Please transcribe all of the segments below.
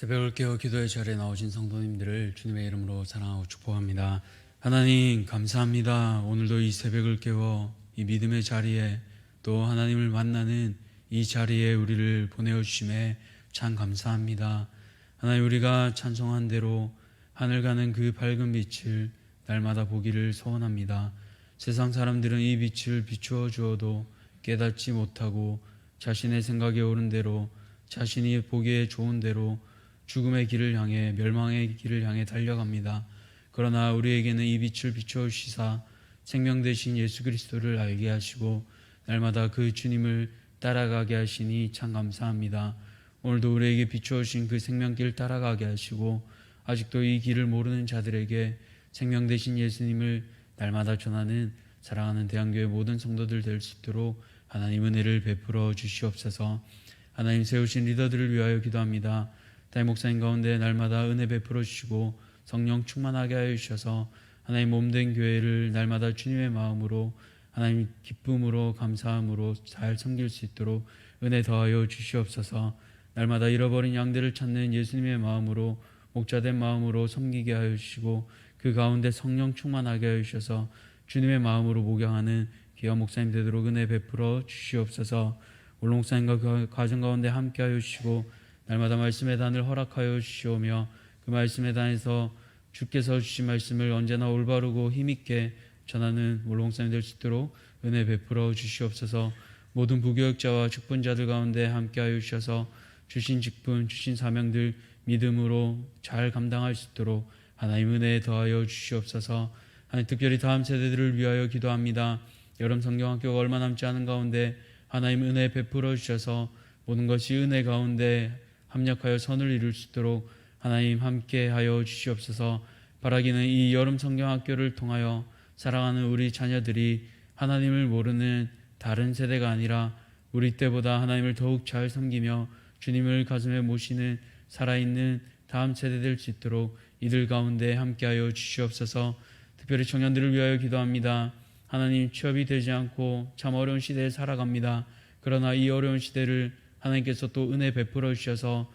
새벽을 깨워 기도의 자리에 나오신 성도님들을 주님의 이름으로 사랑하고 축복합니다. 하나님 감사합니다. 오늘도 이 새벽을 깨워 이 믿음의 자리에 또 하나님을 만나는 이 자리에 우리를 보내주심에 참 감사합니다. 하나님, 우리가 찬송한 대로 하늘 가는 그 밝은 빛을 날마다 보기를 소원합니다. 세상 사람들은 이 빛을 비추어 주어도 깨닫지 못하고 자신의 생각에 옳은 대로, 자신이 보기에 좋은 대로 죽음의 길을 향해, 멸망의 길을 향해 달려갑니다. 그러나 우리에게는 이 빛을 비추어 주시사 생명 되신 예수 그리스도를 알게 하시고 날마다 그 주님을 따라가게 하시니 참 감사합니다. 오늘도 우리에게 비추어 주신 그 생명길 따라가게 하시고 아직도 이 길을 모르는 자들에게 생명 되신 예수님을 날마다 전하는 사랑하는 대한교회 모든 성도들 될 수 있도록 하나님 은혜를 베풀어 주시옵소서. 하나님 세우신 리더들을 위하여 기도합니다. 담임 목사님 가운데 날마다 은혜 베풀어 주시고 성령 충만하게 하여 주셔서 하나님 몸된 교회를 날마다 주님의 마음으로, 하나님 기쁨으로, 감사함으로 잘 섬길 수 있도록 은혜 더하여 주시옵소서. 날마다 잃어버린 양들을 찾는 예수님의 마음으로, 목자된 마음으로 섬기게 하여 주시고 그 가운데 성령 충만하게 하여 주셔서 주님의 마음으로 목양하는 귀한 목사님 되도록 은혜 베풀어 주시옵소서. 오늘 목사님과 그 가정 가운데 함께 하여 주시고 날마다 말씀의 단을 허락하여 주시오며 그 말씀의 단에서 주께서 주신 말씀을 언제나 올바르고 힘있게 전하는 오늘 목사님 될 수 있도록 은혜 베풀어 주시옵소서. 모든 부교역자와 직분자들 가운데 함께 하여 주셔서 주신 직분, 주신 사명들 믿음으로 잘 감당할 수 있도록 하나님 은혜 더하여 주시옵소서. 하나님, 특별히 다음 세대들을 위하여 기도합니다. 여름 성경학교가 얼마 남지 않은 가운데 하나님 은혜 베풀어 주셔서 모든 것이 은혜 가운데 합력하여 선을 이룰 수 있도록 하나님 함께 하여 주시옵소서. 바라기는 이 여름 성경학교를 통하여 사랑하는 우리 자녀들이 하나님을 모르는 다른 세대가 아니라 우리 때보다 하나님을 더욱 잘 섬기며 주님을 가슴에 모시는 살아있는 다음 세대 될 수 있도록 이들 가운데 함께하여 주시옵소서. 특별히 청년들을 위하여 기도합니다. 하나님, 취업이 되지 않고 참 어려운 시대에 살아갑니다. 그러나 이 어려운 시대를 하나님께서 또 은혜 베풀어 주셔서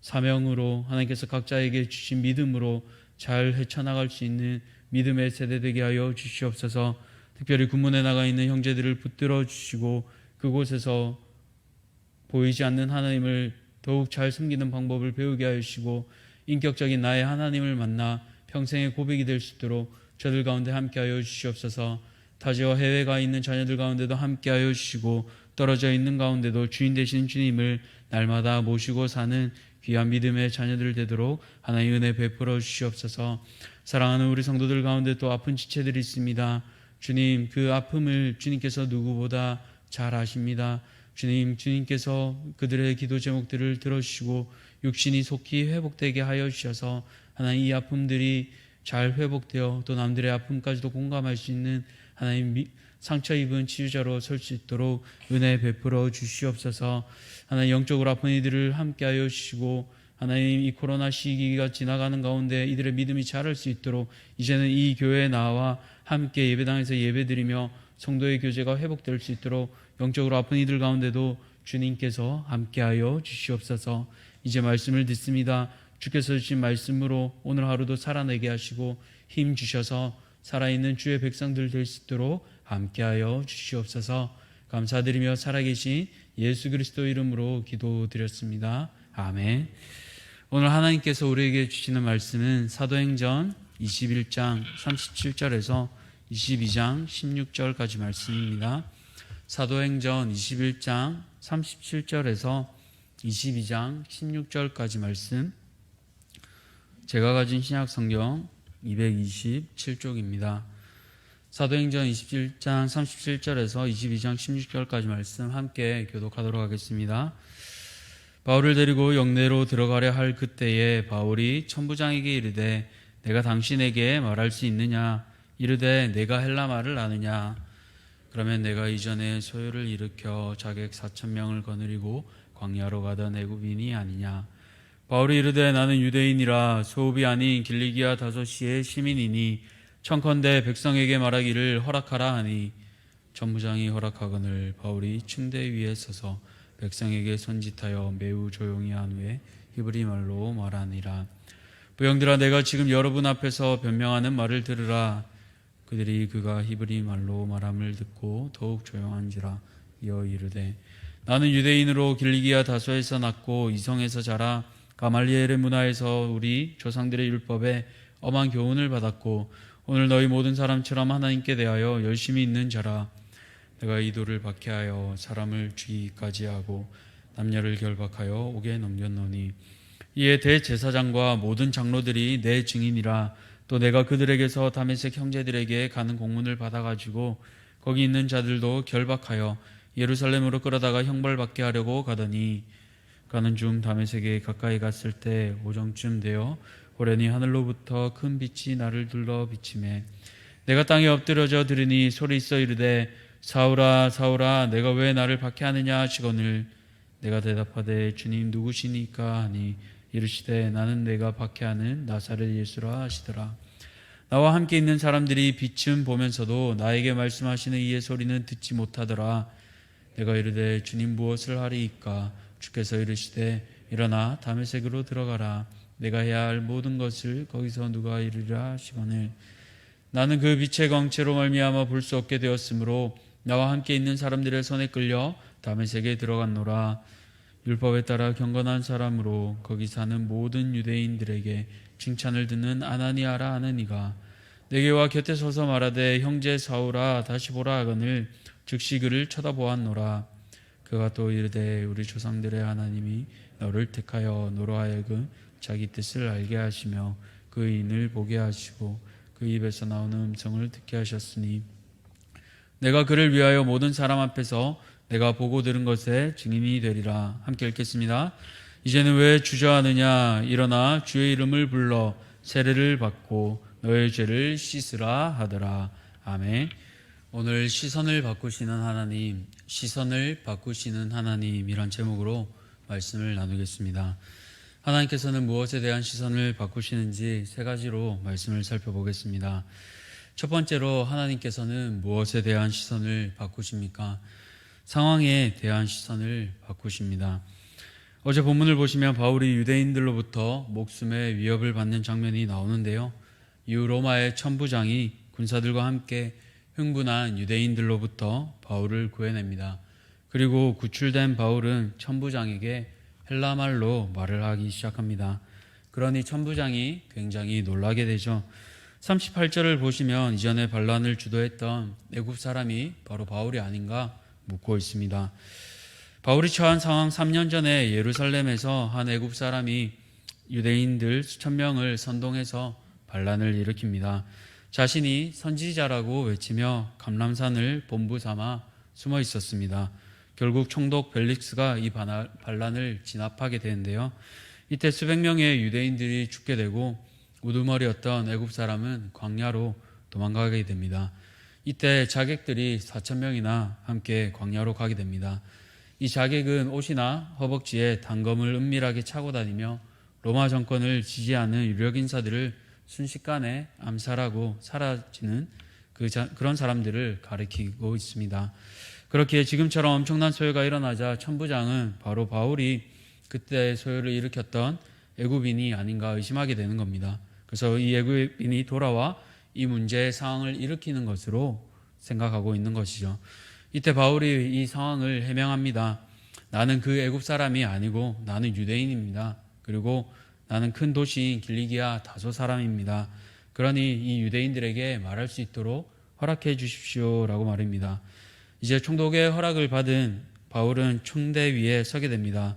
사명으로 하나님께서 각자에게 주신 믿음으로 잘 헤쳐나갈 수 있는 믿음의 세대 되게 하여 주시옵소서. 특별히 군문에 나가 있는 형제들을 붙들어 주시고 그곳에서 보이지 않는 하나님을 더욱 잘 섬기는 방법을 배우게 하여 주시고 인격적인 나의 하나님을 만나 평생의 고백이 될 수 있도록 저들 가운데 함께하여 주시옵소서. 타지와 해외가 있는 자녀들 가운데도 함께하여 주시고 떨어져 있는 가운데도 주인 되시는 주님을 날마다 모시고 사는 귀한 믿음의 자녀들 되도록 하나님 은혜 베풀어 주시옵소서. 사랑하는 우리 성도들 가운데 또 아픈 지체들이 있습니다. 주님, 그 아픔을 주님께서 누구보다 잘 아십니다. 주님, 주님께서 그들의 기도 제목들을 들어주시고 육신이 속히 회복되게 하여 주셔서 하나님 이 아픔들이 잘 회복되어 또 남들의 아픔까지도 공감할 수 있는 하나님 상처 입은 치유자로 설 수 있도록 은혜 베풀어 주시옵소서. 하나님, 영적으로 아픈 이들을 함께하여 주시고 하나님 이 코로나 시기가 지나가는 가운데 이들의 믿음이 자랄 수 있도록 이제는 이 교회에 나와 함께 예배당에서 예배드리며 성도의 교제가 회복될 수 있도록 영적으로 아픈 이들 가운데도 주님께서 함께하여 주시옵소서. 이제 말씀을 듣습니다. 주께서 주신 말씀으로 오늘 하루도 살아내게 하시고 힘 주셔서 살아있는 주의 백성들 될 수 있도록 함께하여 주시옵소서. 감사드리며 살아계신 예수 그리스도 이름으로 기도드렸습니다. 아멘. 오늘 하나님께서 우리에게 주시는 말씀은 사도행전 21장 37절에서 22장 16절까지 말씀입니다. 사도행전 21장 37절에서 22장 16절까지 말씀, 제가 가진 신약 성경 227쪽입니다. 사도행전 21장 37절에서 22장 16절까지 말씀 함께 교독하도록 하겠습니다. 바울을 데리고 영내로 들어가려 할 그때에 바울이 천부장에게 이르되 내가 당신에게 말할 수 있느냐? 이르되 내가 헬라 말을 아느냐? 그러면 내가 이전에 소요를 일으켜 자객 4,000명을 거느리고 광야로 가던 애굽인이 아니냐? 바울이 이르되 나는 유대인이라 소읍이 아닌 길리기아 다소시의 시민이니 청컨대 백성에게 말하기를 허락하라 하니 천부장이 허락하거늘 바울이 침대 위에 서서 백성에게 손짓하여 매우 조용히 한 후에 히브리 말로 말하니라. 부형들아, 내가 지금 여러분 앞에서 변명하는 말을 들으라. 그들이 그가 히브리 말로 말함을 듣고 더욱 조용한지라. 이어 이르되, 나는 유대인으로 길리기아 다소에서 났고 이성에서 자라 가말리엘의 문화에서 우리 조상들의 율법에 엄한 교훈을 받았고 오늘 너희 모든 사람처럼 하나님께 대하여 열심히 있는 자라. 내가 이도를 박해하여 사람을 죽이기까지 하고 남녀를 결박하여 옥에 넘겼노니 이에 대제사장과 모든 장로들이 내 증인이라. 또 내가 그들에게서 다메섹 형제들에게 가는 공문을 받아가지고 거기 있는 자들도 결박하여 예루살렘으로 끌어다가 형벌받게 하려고 가더니 가는 중 다메섹에 가까이 갔을 때 오정쯤 되어 호련히 하늘로부터 큰 빛이 나를 둘러 비치매 내가 땅에 엎드려져 들으니 소리 있어 이르되, 사울아 사울아, 내가 왜 나를 박해하느냐 하시거늘 내가 대답하되, 주님 누구시니까 하니 이르시되, 나는 내가 박해하는 나사렛 예수라 하시더라. 나와 함께 있는 사람들이 빛은 보면서도 나에게 말씀하시는 이의 소리는 듣지 못하더라. 내가 이르되, 주님 무엇을 하리이까? 주께서 이르시되, 일어나 다메섹으로 들어가라. 내가 해야 할 모든 것을 거기서 누가 이르리라 하시거늘 나는 그 빛의 광채로 말미암아 볼 수 없게 되었으므로 나와 함께 있는 사람들의 손에 끌려 다메섹에 들어갔노라. 율법에 따라 경건한 사람으로 거기 사는 모든 유대인들에게 칭찬을 듣는 아나니아라 하는 이가 내게 와 곁에 서서 말하되, 형제 사울아 다시 보라 하거늘 즉시 그를 쳐다보았노라. 그가 또 이르되, 우리 조상들의 하나님이 너를 택하여 너로 하여금 자기 뜻을 알게 하시며 그 인을 보게 하시고 그 입에서 나오는 음성을 듣게 하셨으니 내가 그를 위하여 모든 사람 앞에서 내가 보고 들은 것에 증인이 되리라. 함께 읽겠습니다. 이제는 왜 주저하느냐? 일어나 주의 이름을 불러 세례를 받고 너의 죄를 씻으라 하더라. 아멘. 오늘 시선을 바꾸시는 하나님, 시선을 바꾸시는 하나님이란 제목으로 말씀을 나누겠습니다. 하나님께서는 무엇에 대한 시선을 바꾸시는지 세 가지로 말씀을 살펴보겠습니다. 첫 번째로, 하나님께서는 무엇에 대한 시선을 바꾸십니까? 상황에 대한 시선을 바꾸십니다. 어제 본문을 보시면 바울이 유대인들로부터 목숨의 위협을 받는 장면이 나오는데요. 이후 로마의 천부장이 군사들과 함께 흥분한 유대인들로부터 바울을 구해냅니다. 그리고 구출된 바울은 천부장에게 헬라말로 말을 하기 시작합니다. 그러니 천부장이 굉장히 놀라게 되죠. 38절을 보시면 이전에 반란을 주도했던 애굽 사람이 바로 바울이 아닌가 묻고 있습니다. 바울이 처한 상황 3년 전에 예루살렘에서 한 애굽 사람이 유대인들 수천 명을 선동해서 반란을 일으킵니다. 자신이 선지자라고 외치며 감람산을 본부 삼아 숨어 있었습니다. 결국 총독 벨릭스가 이 반란을 진압하게 되는데요. 이때 수백 명의 유대인들이 죽게 되고 우두머리였던 애굽 사람은 광야로 도망가게 됩니다. 이때 자객들이 4,000명이나 함께 광야로 가게 됩니다. 이 자객은 옷이나 허벅지에 단검을 은밀하게 차고 다니며 로마 정권을 지지하는 유력 인사들을 순식간에 암살하고 사라지는 그런 사람들을 가리키고 있습니다. 그렇기에 지금처럼 엄청난 소요가 일어나자 천부장은 바로 바울이 그때 소요를 일으켰던 애굽인이 아닌가 의심하게 되는 겁니다. 그래서 이 애굽인이 돌아와 이 문제의 상황을 일으키는 것으로 생각하고 있는 것이죠. 이때 바울이 이 상황을 해명합니다. 나는 그 애굽 사람이 아니고 나는 유대인입니다. 그리고 나는 큰 도시인 길리기아 다소 사람입니다. 그러니 이 유대인들에게 말할 수 있도록 허락해 주십시오라고 말합니다. 이제 총독의 허락을 받은 바울은 총대 위에 서게 됩니다.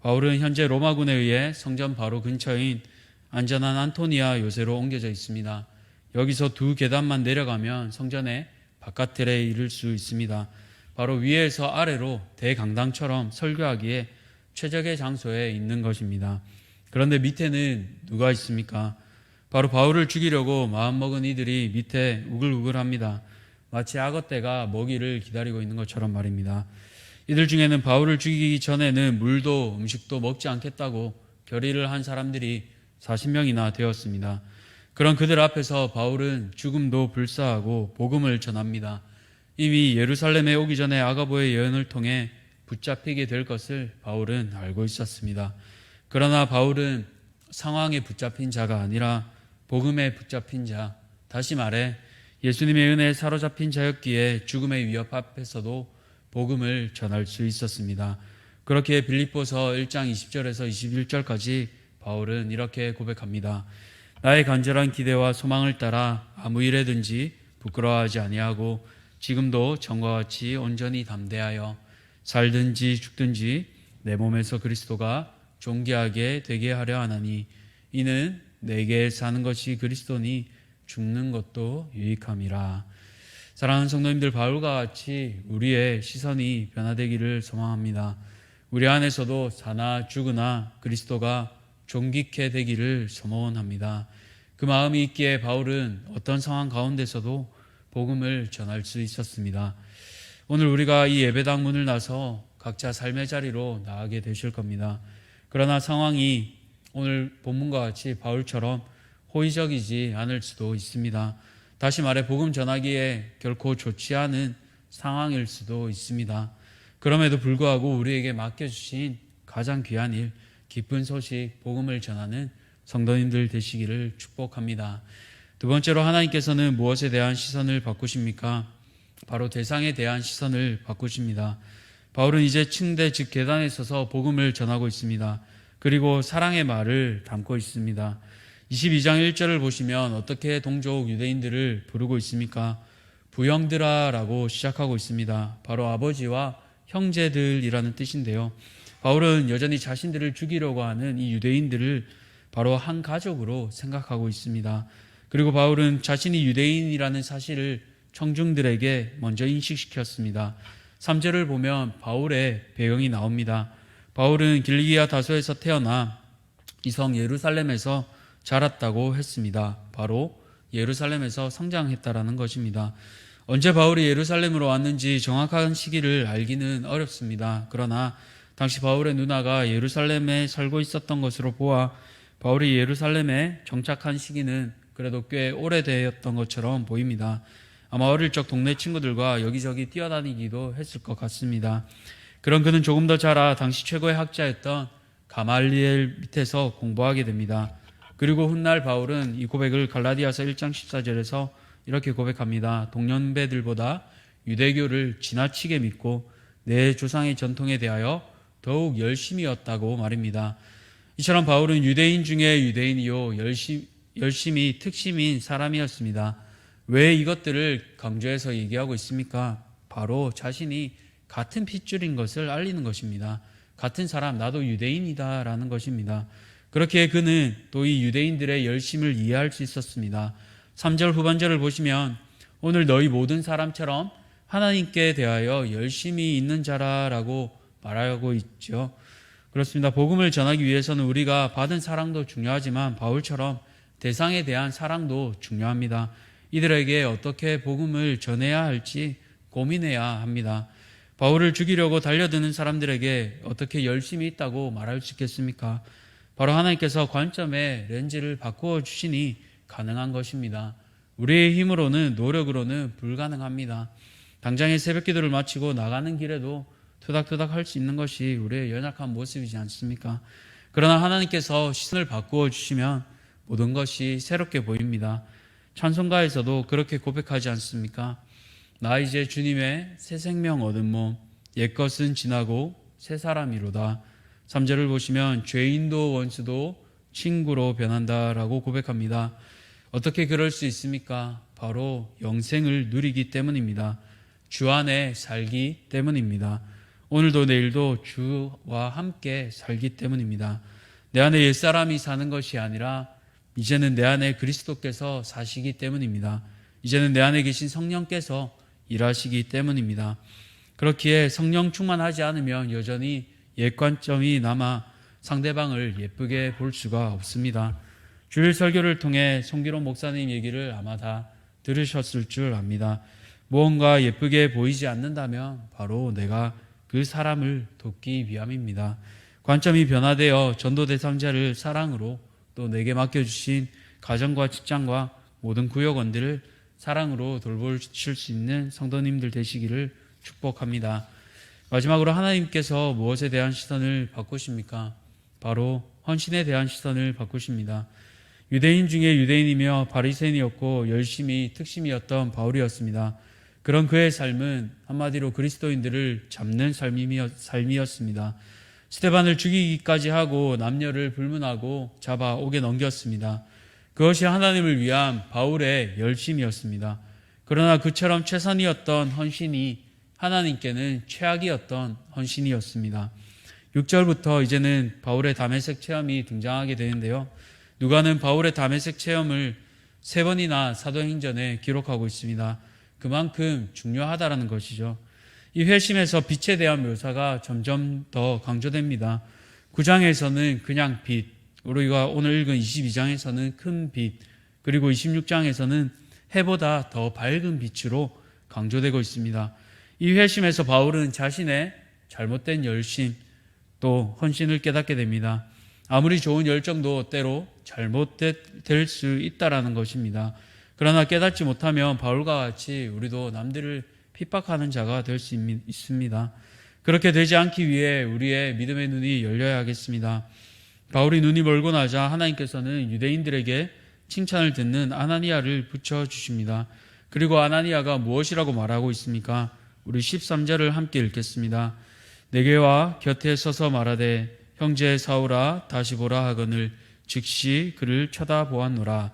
바울은 현재 로마군에 의해 성전 바로 근처인 안전한 안토니아 요새로 옮겨져 있습니다. 여기서 2계단만 내려가면 성전의 바깥들에 이를 수 있습니다. 바로 위에서 아래로 대강당처럼 설교하기에 최적의 장소에 있는 것입니다. 그런데 밑에는 누가 있습니까? 바로 바울을 죽이려고 마음먹은 이들이 밑에 우글우글합니다. 마치 악어떼가 먹이를 기다리고 있는 것처럼 말입니다. 이들 중에는 바울을 죽이기 전에는 물도 음식도 먹지 않겠다고 결의를 한 사람들이 40명이나 되었습니다. 그런 그들 앞에서 바울은 죽음도 불사하고 복음을 전합니다. 이미 예루살렘에 오기 전에 아가보의 예언을 통해 붙잡히게 될 것을 바울은 알고 있었습니다. 그러나 바울은 상황에 붙잡힌 자가 아니라 복음에 붙잡힌 자, 다시 말해 예수님의 은혜에 사로잡힌 자였기에 죽음의 위협 앞에서도 복음을 전할 수 있었습니다. 그렇게 빌립보서 1장 20절에서 21절까지 바울은 이렇게 고백합니다. 나의 간절한 기대와 소망을 따라 아무 일에든지 부끄러워하지 아니하고 지금도 전과 같이 온전히 담대하여 살든지 죽든지 내 몸에서 그리스도가 존귀하게 되게 하려 하나니 이는 내게 사는 것이 그리스도니 죽는 것도 유익함이라. 사랑하는 성도님들, 바울과 같이 우리의 시선이 변화되기를 소망합니다. 우리 안에서도 사나 죽으나 그리스도가 존귀케 되기를 소원합니다. 그 마음이 있기에 바울은 어떤 상황 가운데서도 복음을 전할 수 있었습니다. 오늘 우리가 이 예배당 문을 나서 각자 삶의 자리로 나가게 되실 겁니다. 그러나 상황이 오늘 본문과 같이 바울처럼 호의적이지 않을 수도 있습니다. 다시 말해 복음 전하기에 결코 좋지 않은 상황일 수도 있습니다. 그럼에도 불구하고 우리에게 맡겨주신 가장 귀한 일, 기쁜 소식, 복음을 전하는 성도님들 되시기를 축복합니다. 두 번째로 하나님께서는 무엇에 대한 시선을 바꾸십니까? 바로 대상에 대한 시선을 바꾸십니다. 바울은 이제 층대 즉 계단에 서서 복음을 전하고 있습니다. 그리고 사랑의 말을 담고 있습니다. 22장 1절을 보시면 어떻게 동족 유대인들을 부르고 있습니까? 부형들아 라고 시작하고 있습니다. 바로 아버지와 형제들이라는 뜻인데요. 바울은 여전히 자신들을 죽이려고 하는 이 유대인들을 바로 한 가족으로 생각하고 있습니다. 그리고 바울은 자신이 유대인이라는 사실을 청중들에게 먼저 인식시켰습니다. 3절을 보면 바울의 배경이 나옵니다. 바울은 길리기아 다소에서 태어나 이 성 예루살렘에서 자랐다고 했습니다. 바로 예루살렘에서 성장했다라는 것입니다. 언제 바울이 예루살렘으로 왔는지 정확한 시기를 알기는 어렵습니다. 그러나 당시 바울의 누나가 예루살렘에 살고 있었던 것으로 보아 바울이 예루살렘에 정착한 시기는 그래도 꽤 오래되었던 것처럼 보입니다. 아마 어릴 적 동네 친구들과 여기저기 뛰어다니기도 했을 것 같습니다. 그런 그는 조금 더 자라 당시 최고의 학자였던 가말리엘 밑에서 공부하게 됩니다. 그리고 훗날 바울은 이 고백을 갈라디아서 1장 14절에서 이렇게 고백합니다. 동년배들보다 유대교를 지나치게 믿고 내 조상의 전통에 대하여 더욱 열심이었다고 말입니다. 이처럼 바울은 유대인 중에 유대인이요 열심히 특심인 사람이었습니다. 왜 이것들을 강조해서 얘기하고 있습니까? 바로 자신이 같은 핏줄인 것을 알리는 것입니다. 같은 사람, 나도 유대인이다라는 것입니다. 그렇게 그는 또 이 유대인들의 열심을 이해할 수 있었습니다. 3절 후반절을 보시면 오늘 너희 모든 사람처럼 하나님께 대하여 열심히 있는 자라라고 말하고 있죠. 그렇습니다. 복음을 전하기 위해서는 우리가 받은 사랑도 중요하지만 바울처럼 대상에 대한 사랑도 중요합니다. 이들에게 어떻게 복음을 전해야 할지 고민해야 합니다. 바울을 죽이려고 달려드는 사람들에게 어떻게 열심히 있다고 말할 수 있겠습니까? 바로 하나님께서 관점의 렌즈를 바꾸어 주시니 가능한 것입니다. 우리의 힘으로는, 노력으로는 불가능합니다. 당장의 새벽 기도를 마치고 나가는 길에도 토닥토닥 할 수 있는 것이 우리의 연약한 모습이지 않습니까? 그러나 하나님께서 시선을 바꾸어 주시면 모든 것이 새롭게 보입니다. 찬송가에서도 그렇게 고백하지 않습니까? 나 이제 주님의 새 생명 얻은 몸, 옛것은 지나고 새 사람이로다. 3절을 보시면 죄인도 원수도 친구로 변한다라고 고백합니다. 어떻게 그럴 수 있습니까? 바로 영생을 누리기 때문입니다. 주 안에 살기 때문입니다. 오늘도 내일도 주와 함께 살기 때문입니다. 내 안에 옛사람이 사는 것이 아니라 이제는 내 안에 그리스도께서 사시기 때문입니다. 이제는 내 안에 계신 성령께서 일하시기 때문입니다. 그렇기에 성령 충만하지 않으면 여전히 옛 관점이 남아 상대방을 예쁘게 볼 수가 없습니다. 주일 설교를 통해 송기론 목사님 얘기를 아마 다 들으셨을 줄 압니다. 무언가 예쁘게 보이지 않는다면 바로 내가 그 사람을 돕기 위함입니다. 관점이 변화되어 전도 대상자를 사랑으로 또 내게 맡겨주신 가정과 직장과 모든 구역원들을 사랑으로 돌보실 수 있는 성도님들 되시기를 축복합니다. 마지막으로 하나님께서 무엇에 대한 시선을 바꾸십니까? 바로 헌신에 대한 시선을 바꾸십니다. 유대인 중에 유대인이며 바리새인이었고 열심이 특심이었던 바울이었습니다. 그런 그의 삶은 한마디로 그리스도인들을 잡는 삶이었습니다. 스데반을 죽이기까지 하고 남녀를 불문하고 잡아 옥에 넘겼습니다. 그것이 하나님을 위한 바울의 열심이었습니다. 그러나 그처럼 최선이었던 헌신이 하나님께는 최악이었던 헌신이었습니다. 6절부터 이제는 바울의 다메섹 체험이 등장하게 되는데요. 누가는 바울의 다메섹 체험을 3번이나 사도행전에 기록하고 있습니다. 그만큼 중요하다라는 것이죠. 이 회심에서 빛에 대한 묘사가 점점 더 강조됩니다. 9장에서는 그냥 빛, 우리가 오늘 읽은 22장에서는 큰 빛, 그리고 26장에서는 해보다 더 밝은 빛으로 강조되고 있습니다. 이 회심에서 바울은 자신의 잘못된 열심, 또 헌신을 깨닫게 됩니다. 아무리 좋은 열정도 때로 잘못될 수 있다라는 것입니다. 그러나 깨닫지 못하면 바울과 같이 우리도 남들을 핍박하는 자가 될 수 있습니다. 그렇게 되지 않기 위해 우리의 믿음의 눈이 열려야 하겠습니다. 바울이 눈이 멀고 나자 하나님께서는 유대인들에게 칭찬을 듣는 아나니아를 붙여주십니다. 그리고 아나니아가 무엇이라고 말하고 있습니까? 우리 13절을 함께 읽겠습니다. 내게와 곁에 서서 말하되 형제 사울아 다시 보라 하거늘 즉시 그를 쳐다보았노라.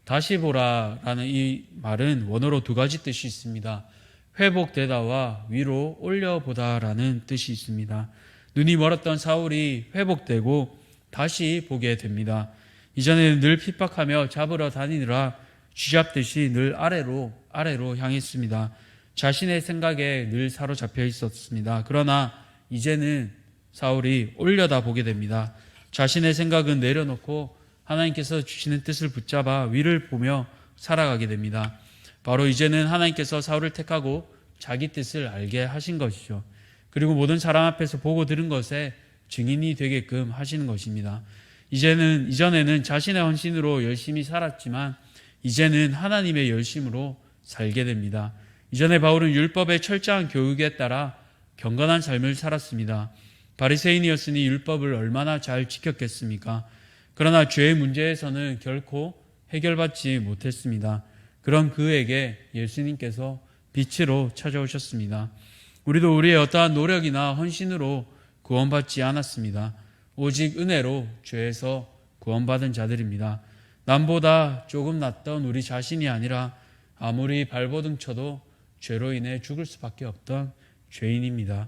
다시 보라라는 이 말은 원어로 2가지 뜻이 있습니다. 회복되다와 위로 올려보다라는 뜻이 있습니다. 눈이 멀었던 사울이 회복되고 다시 보게 됩니다. 이전에는 늘 핍박하며 잡으러 다니느라 쥐잡듯이 늘 아래로 향했습니다. 자신의 생각에 늘 사로잡혀 있었습니다. 그러나 이제는 사울이 올려다 보게 됩니다. 자신의 생각은 내려놓고 하나님께서 주시는 뜻을 붙잡아 위를 보며 살아가게 됩니다. 바로 이제는 하나님께서 사울을 택하고 자기 뜻을 알게 하신 것이죠. 그리고 모든 사람 앞에서 보고 들은 것에 증인이 되게끔 하시는 것입니다. 이전에는 자신의 헌신으로 열심히 살았지만 이제는 하나님의 열심으로 살게 됩니다. 이전에 바울은 율법의 철저한 교육에 따라 경건한 삶을 살았습니다. 바리새인이었으니 율법을 얼마나 잘 지켰겠습니까? 그러나 죄의 문제에서는 결코 해결받지 못했습니다. 그런 그에게 예수님께서 빛으로 찾아오셨습니다. 우리도 우리의 어떠한 노력이나 헌신으로 구원받지 않았습니다. 오직 은혜로 죄에서 구원받은 자들입니다. 남보다 조금 낫던 우리 자신이 아니라 아무리 발버둥 쳐도 죄로 인해 죽을 수밖에 없던 죄인입니다.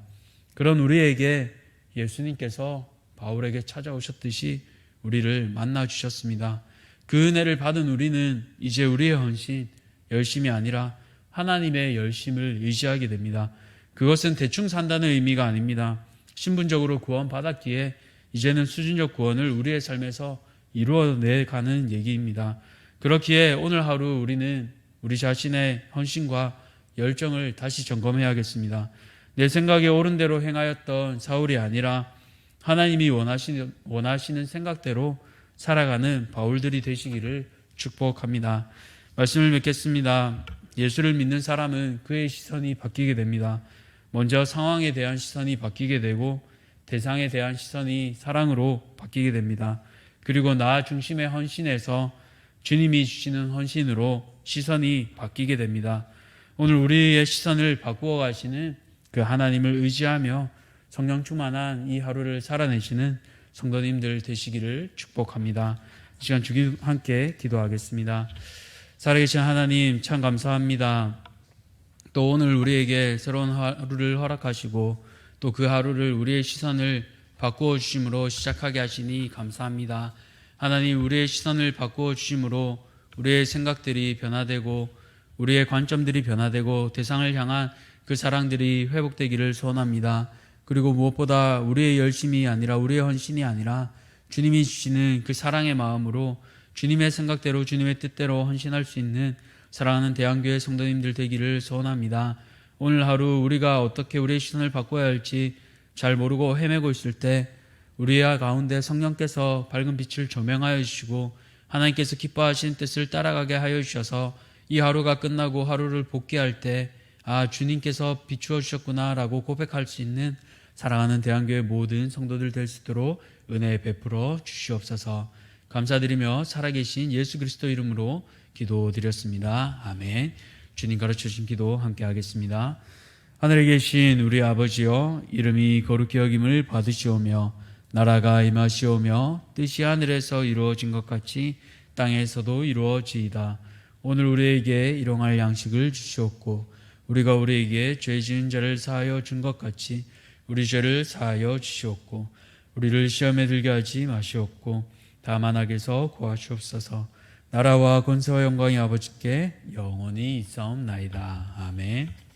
그런 우리에게 예수님께서 바울에게 찾아오셨듯이 우리를 만나주셨습니다. 그 은혜를 받은 우리는 이제 우리의 헌신, 열심이 아니라 하나님의 열심을 의지하게 됩니다. 그것은 대충 산다는 의미가 아닙니다. 신분적으로 구원받았기에 이제는 수준적 구원을 우리의 삶에서 이루어내가는 얘기입니다. 그렇기에 오늘 하루 우리는 우리 자신의 헌신과 열정을 다시 점검해야겠습니다. 내 생각에 옳은 대로 행하였던 사울이 아니라 하나님이 원하시는 생각대로 살아가는 바울들이 되시기를 축복합니다. 말씀을 맺겠습니다. 예수를 믿는 사람은 그의 시선이 바뀌게 됩니다. 먼저 상황에 대한 시선이 바뀌게 되고 대상에 대한 시선이 사랑으로 바뀌게 됩니다. 그리고 나 중심의 헌신에서 주님이 주시는 헌신으로 시선이 바뀌게 됩니다. 오늘 우리의 시선을 바꾸어 가시는 그 하나님을 의지하며 성령 충만한 이 하루를 살아내시는 성도님들 되시기를 축복합니다. 이 시간 주기 함께 기도하겠습니다. 살아계신 하나님 참 감사합니다. 또 오늘 우리에게 새로운 하루를 허락하시고 또 그 하루를 우리의 시선을 바꾸어 주심으로 시작하게 하시니 감사합니다. 하나님 우리의 시선을 바꾸어 주심으로 우리의 생각들이 변화되고 우리의 관점들이 변화되고 대상을 향한 그 사랑들이 회복되기를 소원합니다. 그리고 무엇보다 우리의 열심이 아니라 우리의 헌신이 아니라 주님이 주시는 그 사랑의 마음으로 주님의 생각대로 주님의 뜻대로 헌신할 수 있는 사랑하는 대한교회 성도님들 되기를 소원합니다. 오늘 하루 우리가 어떻게 우리의 시선을 바꿔야 할지 잘 모르고 헤매고 있을 때 우리의 가운데 성령께서 밝은 빛을 조명하여 주시고 하나님께서 기뻐하시는 뜻을 따라가게 하여 주셔서 이 하루가 끝나고 하루를 복귀할 때 주님께서 비추어 주셨구나 라고 고백할 수 있는 사랑하는 대한교회 모든 성도들 될 수 있도록 은혜 베풀어 주시옵소서. 감사드리며 살아계신 예수 그리스도 이름으로 기도드렸습니다. 아멘. 주님 가르쳐 주신 기도 함께 하겠습니다. 하늘에 계신 우리 아버지여, 이름이 거룩히 여김을 받으시오며 나라가 임하시오며 뜻이 하늘에서 이루어진 것 같이 땅에서도 이루어지이다. 오늘 우리에게 일용할 양식을 주시옵고 우리가 우리에게 죄 지은 자를 사하여 준 것 같이 우리 죄를 사하여 주시옵고 우리를 시험에 들게 하지 마시옵고 다만 악에서 구하시옵소서. 나라와 권세와 영광이 아버지께 영원히 있사옵나이다. 아멘.